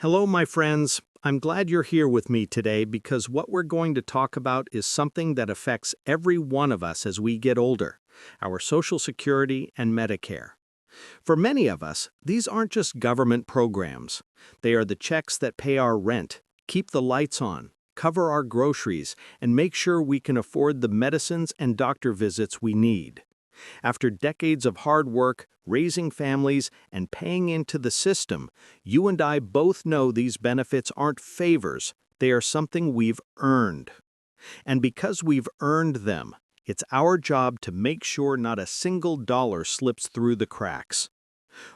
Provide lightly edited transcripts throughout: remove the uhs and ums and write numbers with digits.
Hello, my friends. I'm glad you're here with me today because what we're going to talk about is something that affects every one of us as we get older, our Social Security and Medicare. For many of us, these aren't just government programs. They are the checks that pay our rent, keep the lights on, cover our groceries, and make sure we can afford the medicines and doctor visits we need. After decades of hard work, raising families, and paying into the system, you and I both know these benefits aren't favors, they are something we've earned. And because we've earned them, it's our job to make sure not a single dollar slips through the cracks.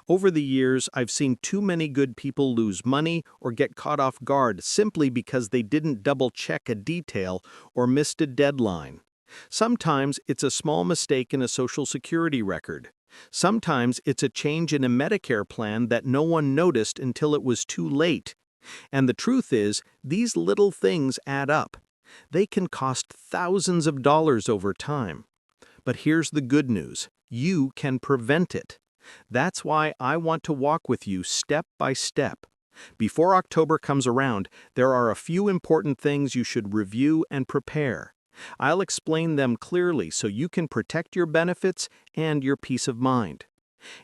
Over the years, I've seen too many good people lose money or get caught off guard simply because they didn't double-check a detail or missed a deadline. Sometimes it's a small mistake in a Social Security record. Sometimes it's a change in a Medicare plan that no one noticed until it was too late. And the truth is, these little things add up. They can cost thousands of dollars over time. But here's the good news. You can prevent it. That's why I want to walk with you step by step. Before October comes around, there are a few important things you should review and prepare. I'll explain them clearly so you can protect your benefits and your peace of mind.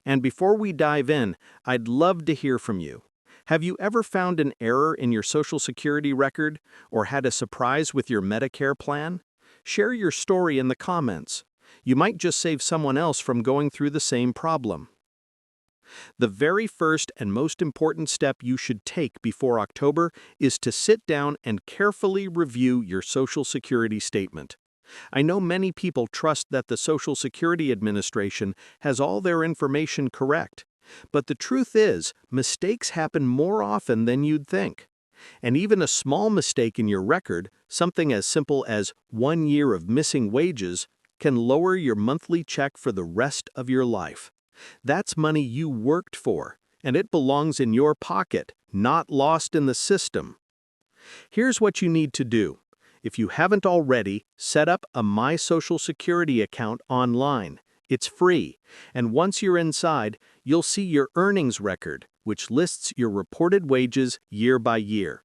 And before we dive in, I'd love to hear from you. Have you ever found an error in your Social Security record or had a surprise with your Medicare plan? Share your story in the comments. You might just save someone else from going through the same problem. The very first and most important step you should take before October is to sit down and carefully review your Social Security statement. I know many people trust that the Social Security Administration has all their information correct, but the truth is, mistakes happen more often than you'd think. And even a small mistake in your record, something as simple as 1 year of missing wages, can lower your monthly check for the rest of your life. That's money you worked for, and it belongs in your pocket, not lost in the system. Here's what you need to do. If you haven't already, set up a My Social Security account online. It's free, and once you're inside, you'll see your earnings record, which lists your reported wages year by year.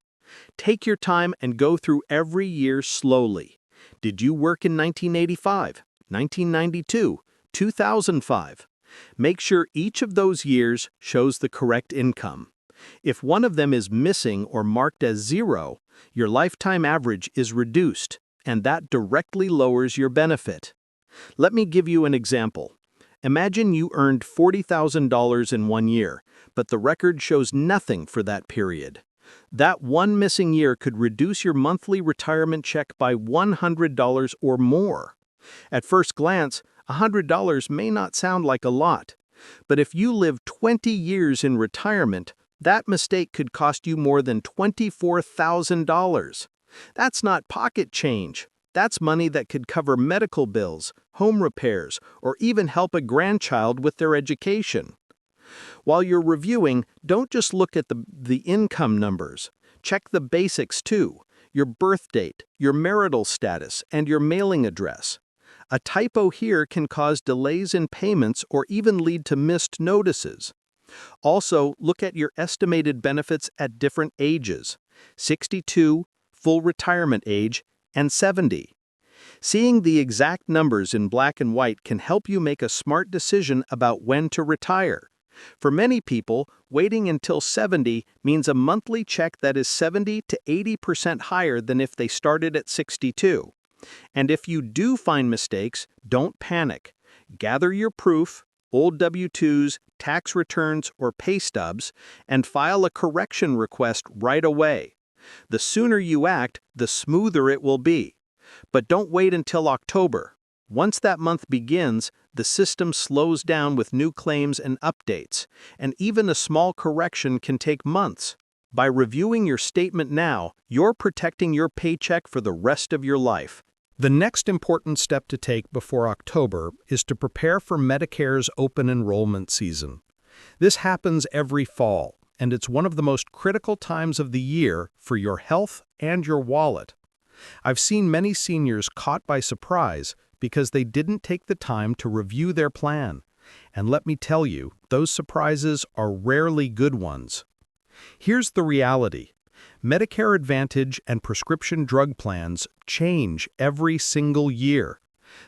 Take your time and go through every year slowly. Did you work in 1985, 1992, 2005? Make sure each of those years shows the correct income. If one of them is missing or marked as 0, your lifetime average is reduced, and that directly lowers your benefit. Let me give you an example. Imagine you earned $40,000 in 1 year, but the record shows nothing for that period. That one missing year could reduce your monthly retirement check by $100 or more. At first glance, $100 may not sound like a lot, but if you live 20 years in retirement, that mistake could cost you more than $24,000. That's not pocket change. That's money that could cover medical bills, home repairs, or even help a grandchild with their education. While you're reviewing, don't just look at the income numbers. Check the basics too: your birth date, your marital status, and your mailing address. A typo here can cause delays in payments or even lead to missed notices. Also, look at your estimated benefits at different ages: 62, full retirement age, and 70. Seeing the exact numbers in black and white can help you make a smart decision about when to retire. For many people, waiting until 70 means a monthly check that is 70 to 80% higher than if they started at 62. And if you do find mistakes, don't panic. Gather your proof, old W-2s, tax returns, or pay stubs, and file a correction request right away. The sooner you act, the smoother it will be. But don't wait until October. Once that month begins, the system slows down with new claims and updates, and even a small correction can take months. By reviewing your statement now, you're protecting your paycheck for the rest of your life. The next important step to take before October is to prepare for Medicare's open enrollment season. This happens every fall, and it's one of the most critical times of the year for your health and your wallet. I've seen many seniors caught by surprise because they didn't take the time to review their plan. And let me tell you, those surprises are rarely good ones. Here's the reality. Medicare Advantage and prescription drug plans change every single year.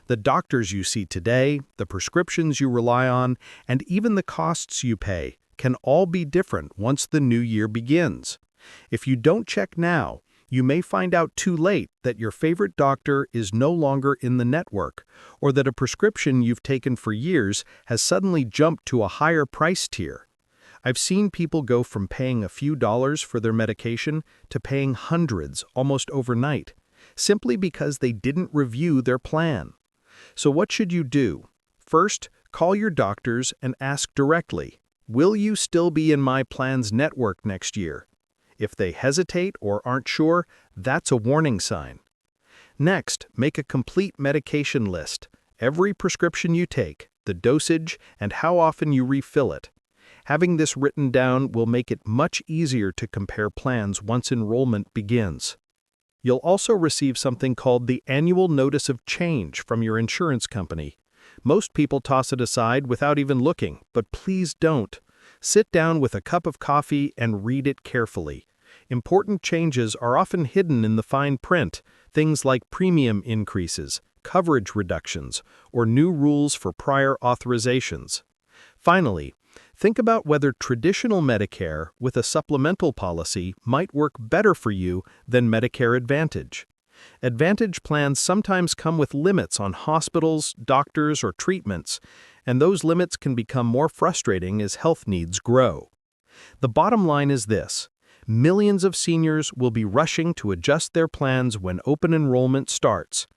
The doctors you see today, the prescriptions you rely on, and even the costs you pay can all be different once the new year begins. If you don't check now, you may find out too late that your favorite doctor is no longer in the network, or that a prescription you've taken for years has suddenly jumped to a higher price tier. I've seen people go from paying a few dollars for their medication to paying hundreds almost overnight, simply because they didn't review their plan. So what should you do? First, call your doctors and ask directly, "Will you still be in my plan's network next year?" If they hesitate or aren't sure, that's a warning sign. Next, make a complete medication list, every prescription you take, the dosage, and how often you refill it. Having this written down will make it much easier to compare plans once enrollment begins. You'll also receive something called the Annual Notice of Change from your insurance company. Most people toss it aside without even looking, but please don't. Sit down with a cup of coffee and read it carefully. Important changes are often hidden in the fine print, things like premium increases, coverage reductions, or new rules for prior authorizations. Finally, think about whether traditional Medicare with a supplemental policy might work better for you than Medicare Advantage. Advantage plans sometimes come with limits on hospitals, doctors, or treatments, and those limits can become more frustrating as health needs grow. The bottom line is this: millions of seniors will be rushing to adjust their plans when open enrollment starts.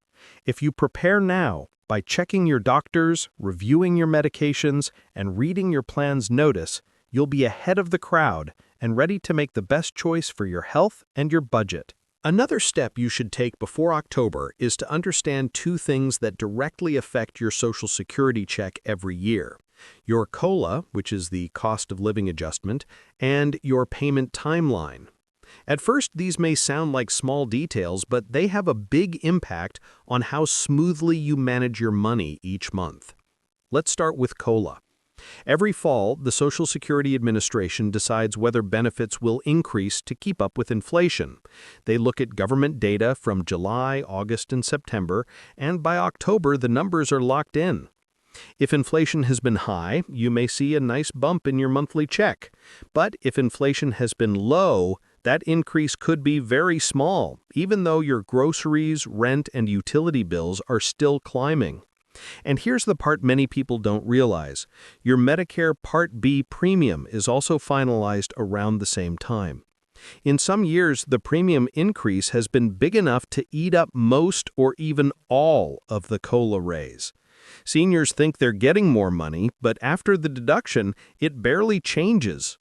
If you prepare now, by checking your doctors, reviewing your medications, and reading your plan's notice, you'll be ahead of the crowd and ready to make the best choice for your health and your budget. Another step you should take before October is to understand two things that directly affect your Social Security check every year: your COLA, which is the cost of living adjustment, and your payment timeline. At first, these may sound like small details, but they have a big impact on how smoothly you manage your money each month. Let's start with COLA. Every fall, the Social Security Administration decides whether benefits will increase to keep up with inflation. They look at government data from July, August, and September, and by October, the numbers are locked in. If inflation has been high, you may see a nice bump in your monthly check. But if inflation has been low, that increase could be very small, even though your groceries, rent, and utility bills are still climbing. And here's the part many people don't realize. Your Medicare Part B premium is also finalized around the same time. In some years, the premium increase has been big enough to eat up most or even all of the COLA raise. Seniors think they're getting more money, but after the deduction, it barely changes.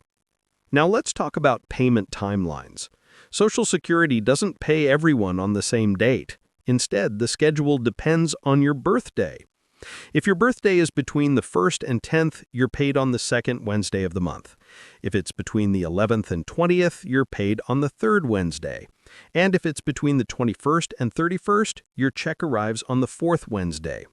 Now let's talk about payment timelines. Social Security doesn't pay everyone on the same date. Instead, the schedule depends on your birthday. If your birthday is between the 1st and 10th, you're paid on the 2nd Wednesday of the month. If it's between the 11th and 20th, you're paid on the 3rd Wednesday. And if it's between the 21st and 31st, your check arrives on the 4th Wednesday.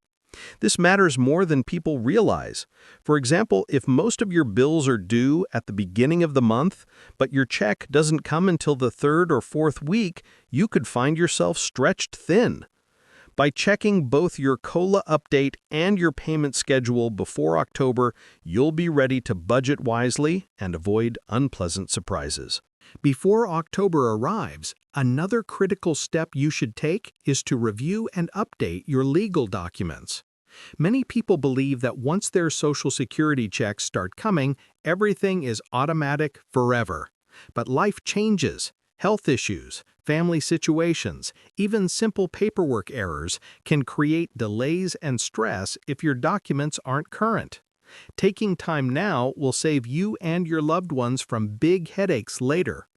This matters more than people realize. For example, if most of your bills are due at the beginning of the month, but your check doesn't come until the 3rd or 4th week, you could find yourself stretched thin. By checking both your COLA update and your payment schedule before October, you'll be ready to budget wisely and avoid unpleasant surprises. Before October arrives, another critical step you should take is to review and update your legal documents. Many people believe that once their Social Security checks start coming, everything is automatic forever. But life changes. Health issues, family situations, even simple paperwork errors can create delays and stress if your documents aren't current. Taking time now will save you and your loved ones from big headaches later.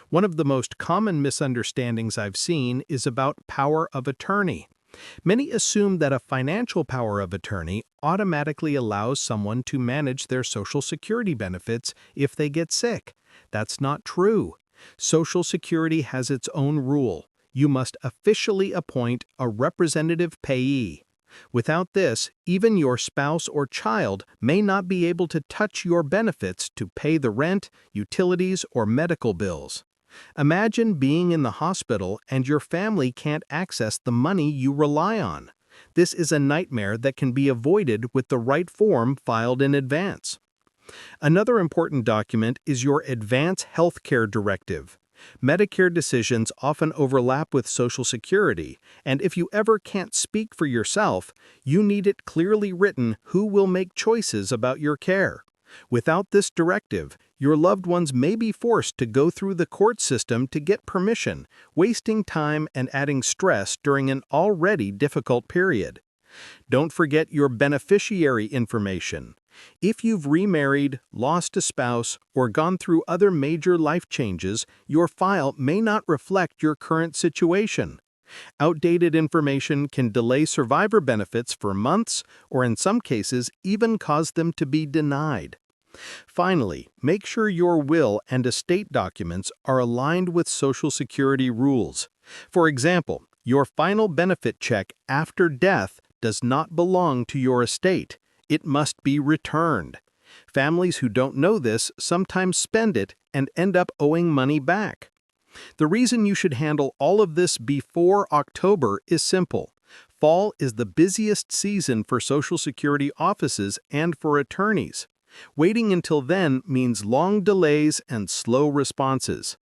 One of the most common misunderstandings I've seen is about power of attorney. Many assume that a financial power of attorney automatically allows someone to manage their Social Security benefits if they get sick. That's not true. Social Security has its own rule. You must officially appoint a representative payee. Without this, even your spouse or child may not be able to touch your benefits to pay the rent, utilities, or medical bills. Imagine being in the hospital and your family can't access the money you rely on. This is a nightmare that can be avoided with the right form filed in advance. Another important document is your Advance Healthcare Directive. Medicare decisions often overlap with Social Security, and if you ever can't speak for yourself, you need it clearly written who will make choices about your care. Without this directive, your loved ones may be forced to go through the court system to get permission, wasting time and adding stress during an already difficult period. Don't forget your beneficiary information. If you've remarried, lost a spouse, or gone through other major life changes, your file may not reflect your current situation. Outdated information can delay survivor benefits for months, or in some cases, even cause them to be denied. Finally, make sure your will and estate documents are aligned with Social Security rules. For example, your final benefit check after death does not belong to your estate. It must be returned. Families who don't know this sometimes spend it and end up owing money back. The reason you should handle all of this before October is simple. Fall is the busiest season for Social Security offices and for attorneys. Waiting until then means long delays and slow responses.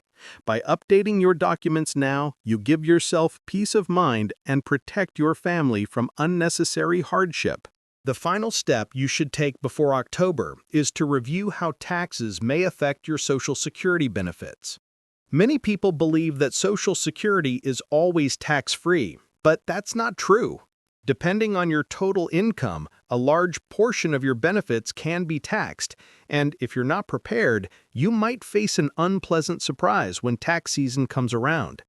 By updating your documents now, you give yourself peace of mind and protect your family from unnecessary hardship. The final step you should take before October is to review how taxes may affect your Social Security benefits. Many people believe that Social Security is always tax-free, but that's not true. Depending on your total income, a large portion of your benefits can be taxed, and if you're not prepared, you might face an unpleasant surprise when tax season comes around.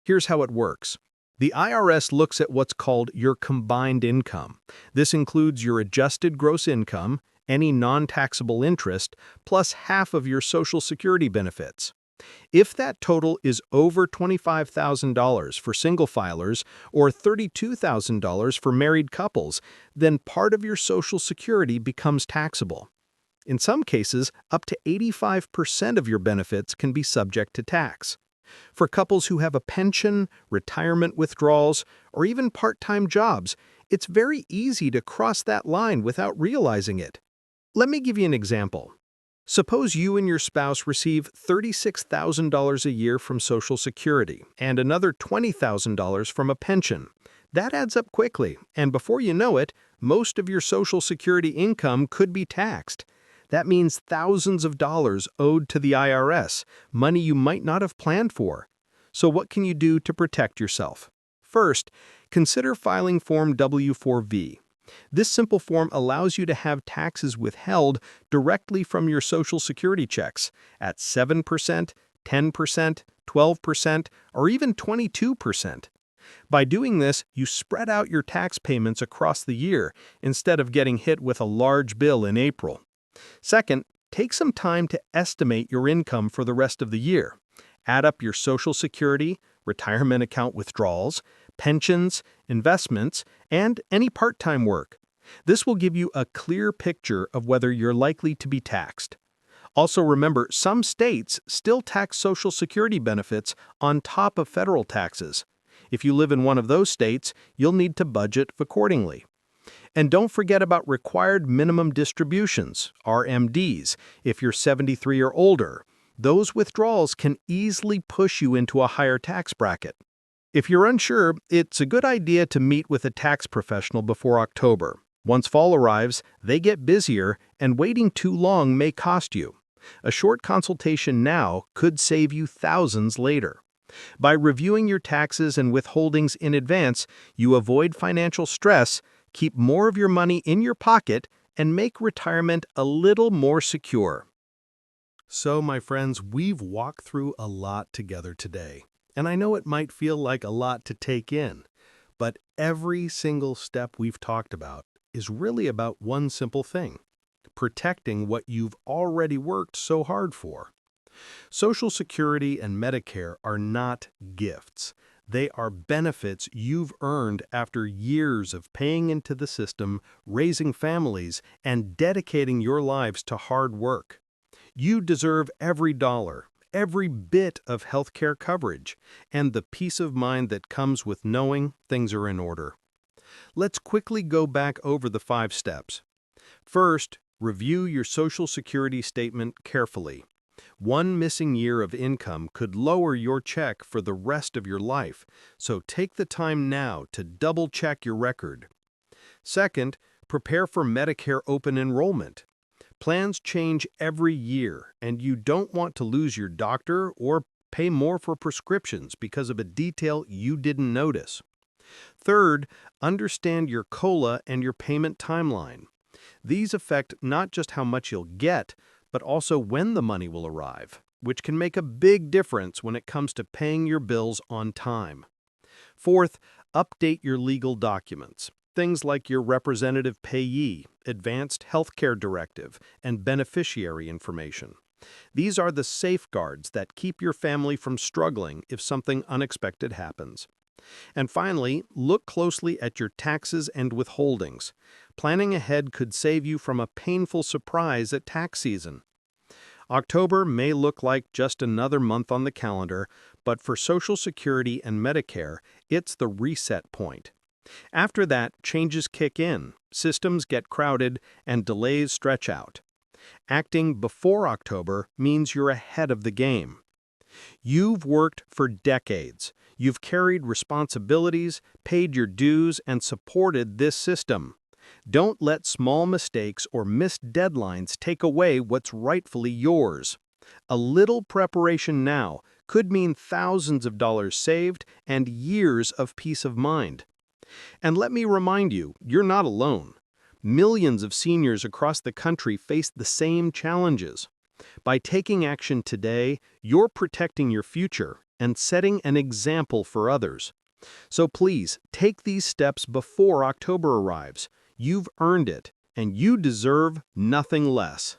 Here's how it works. The IRS looks at what's called your combined income. This includes your adjusted gross income, any non-taxable interest, plus half of your Social Security benefits. If that total is over $25,000 for single filers or $32,000 for married couples, then part of your Social Security becomes taxable. In some cases, up to 85% of your benefits can be subject to tax. For couples who have a pension, retirement withdrawals, or even part-time jobs, it's very easy to cross that line without realizing it. Let me give you an example. Suppose you and your spouse receive $36,000 a year from Social Security and another $20,000 from a pension. That adds up quickly, and before you know it, most of your Social Security income could be taxed. That means thousands of dollars owed to the IRS, money you might not have planned for. So what can you do to protect yourself? First, consider filing Form W-4V. This simple form allows you to have taxes withheld directly from your Social Security checks at 7%, 10%, 12%, or even 22%. By doing this, you spread out your tax payments across the year instead of getting hit with a large bill in April. Second, take some time to estimate your income for the rest of the year. Add up your Social Security, retirement account withdrawals, pensions, investments, and any part-time work. This will give you a clear picture of whether you're likely to be taxed. Also remember, some states still tax Social Security benefits on top of federal taxes. If you live in one of those states, you'll need to budget accordingly. And don't forget about required minimum distributions, RMDs, if you're 73 or older. Those withdrawals can easily push you into a higher tax bracket. If you're unsure, it's a good idea to meet with a tax professional before October. Once fall arrives, they get busier, and waiting too long may cost you. A short consultation now could save you thousands later. By reviewing your taxes and withholdings in advance, you avoid financial stress, keep more of your money in your pocket, and make retirement a little more secure. So, my friends, we've walked through a lot together today. And I know it might feel like a lot to take in, but every single step we've talked about is really about one simple thing: protecting what you've already worked so hard for. Social Security and Medicare are not gifts. They are benefits you've earned after years of paying into the system, raising families, and dedicating your lives to hard work. You deserve every dollar, every bit of healthcare coverage, and the peace of mind that comes with knowing things are in order. Let's quickly go back over the 5 steps. First, review your Social Security statement carefully. One missing year of income could lower your check for the rest of your life, so take the time now to double-check your record. Second, prepare for Medicare open enrollment. Plans change every year, and you don't want to lose your doctor or pay more for prescriptions because of a detail you didn't notice. Third, understand your COLA and your payment timeline. These affect not just how much you'll get, but also when the money will arrive, which can make a big difference when it comes to paying your bills on time. Fourth, update your legal documents. Things like your representative payee, advanced healthcare directive, and beneficiary information. These are the safeguards that keep your family from struggling if something unexpected happens. And finally, look closely at your taxes and withholdings. Planning ahead could save you from a painful surprise at tax season. October may look like just another month on the calendar, but for Social Security and Medicare, it's the reset point. After that, changes kick in, systems get crowded, and delays stretch out. Acting before October means you're ahead of the game. You've worked for decades. You've carried responsibilities, paid your dues, and supported this system. Don't let small mistakes or missed deadlines take away what's rightfully yours. A little preparation now could mean thousands of dollars saved and years of peace of mind. And let me remind you, you're not alone. Millions of seniors across the country face the same challenges. By taking action today, you're protecting your future and setting an example for others. So please, take these steps before October arrives. You've earned it, and you deserve nothing less.